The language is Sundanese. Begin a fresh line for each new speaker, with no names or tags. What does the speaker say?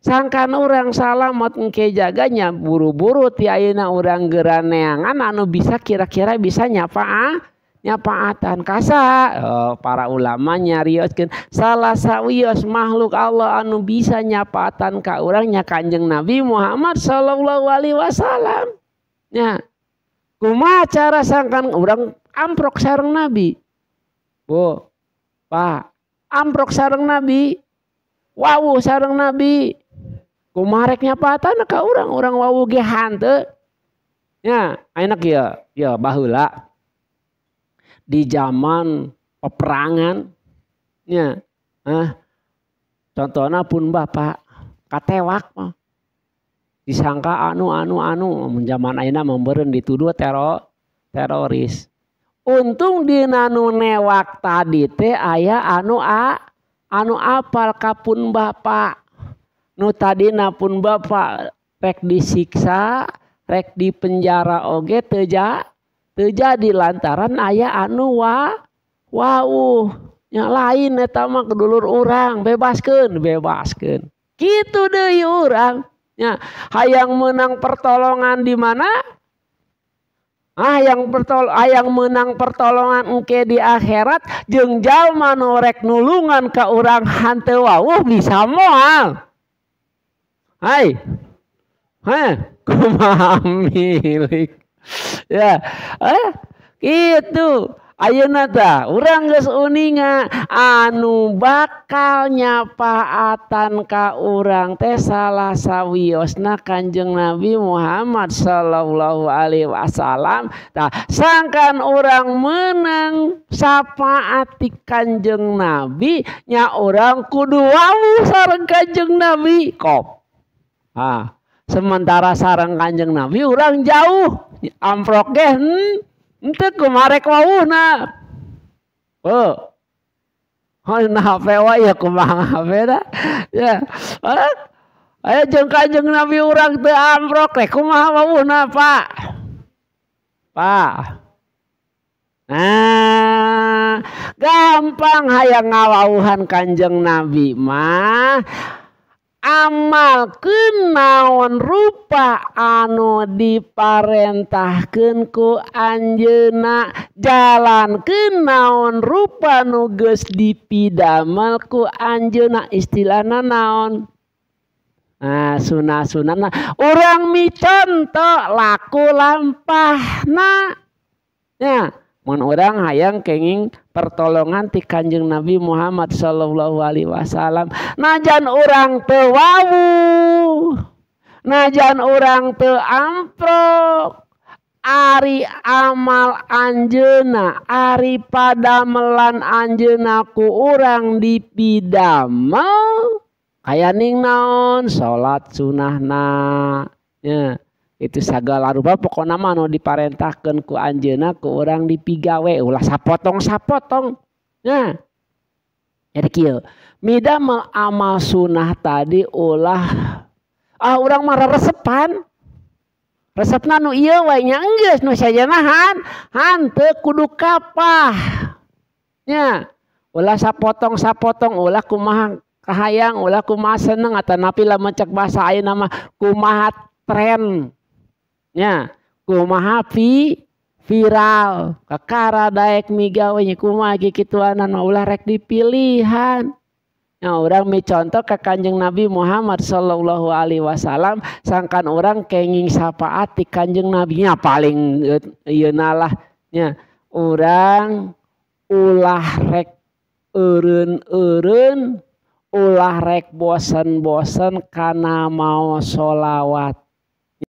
sangkan orang salamat engke jaganya buru-buru ti ayeuna urang geura neangan anu bisa kira-kira bisa nyapaatan kasa. Para ulama nyarioskeun salah sawios makhluk Allah anu bisa nyapaatan ka urang nya Kanjeng Nabi Muhammad sallallahu alaihi wasallam. Nya kumaha cara sangkan urang amprok sareng Nabi. Bu, Pak, amprok sareng Nabi. Wawuh sareng Nabi. Kumaha rek nyapaatan ka urang wawuh ge hanteu. Nya, ayeuna kieu, ya baheula di zaman peperangan nya contohna pun bapak katewak mah disangka anu mun zaman ayeuna membeureun dituduh teroris. Untung dina nu newak tadi teh aya anu apal kapun bapak. Nu tadina pun bapak rek disiksa, rek dipenjara oge teu jadi lantaran aya anu wawuh. Nya lain eta mah kedulur urang, bebaskeun. Kitu deui urang. Nya hayang menang pertolongan di mana? Hayang menang pertolongan engke di akhirat jeung jalma nu rek nulungan ka urang hanteu wawuh bisa moal. Hai. Kumaha milik. Ya. Kitu. Ayeuna tah urang geus uninga anu bakal nyapaatan ka urang teh salah sawiosna Kanjeng Nabi Muhammad sallallahu alaihi wasallam. Tah sangkan urang meunang sapaati Kanjeng Nabi nya urang kudu wawuh sareng Kanjeng Nabi. Kop. Sementara sareng Kanjeng Nabi urang jauh. Amprok ge henteu kumaha rek wawuhna. Na hape wae ya kumaha hape da. Ya. Aya jeung Kanjeng Nabi urang teu amprok rek kumaha wawuhna, Pak? Nah, gampang hayang ngawawuhan Kanjeng Nabi mah amalkeun naon rupa anu diparentahkeun ku anjeunna, jalankeun naon rupa nu geus dipidamel ku anjeunna. Istilahna naon? Sunah-sunahna urang miconto laku lampahna. Ya, mun urang hayang kenging pertolongan ti Kanjeng Nabi Muhammad sallallahu alaihi wasallam, najan urang teu wawuh, najan urang teu amprok, ari amal anjeunna, ari padamelan anjeunna ku urang dipidamel kayaning naon? Salat sunahna. Ya. Itu sagala rupa pokona mah anu diparentahkeun ku anjeunna ku urang dipigawe ulah sapotong-sapotong. Nah. Jadi kieu, midamel amal sunah tadi ulah urang mah resepan. Resepna nu ieu wae nya enggeus nu sajanahan hanteu kudu kapah. Nya, ulah sapotong-sapotong ulah kumaha kahayang ulah kumaha seneng atanapi lamun cek basa ayeuna mah kumaha tren. Ya, kumaha viral kakara daek migawe nya kumaha kituanan mah ulah rek dipilihan. Nya urang micontoh ka Kanjeng Nabi Muhammad sallallahu alaihi wasallam sangkan urang kenging sapaat ti Kanjeng Nabi nya paling ieuna lah nya urang ulah rek eureun ulah rek bosen-bosen kana mau sholawat.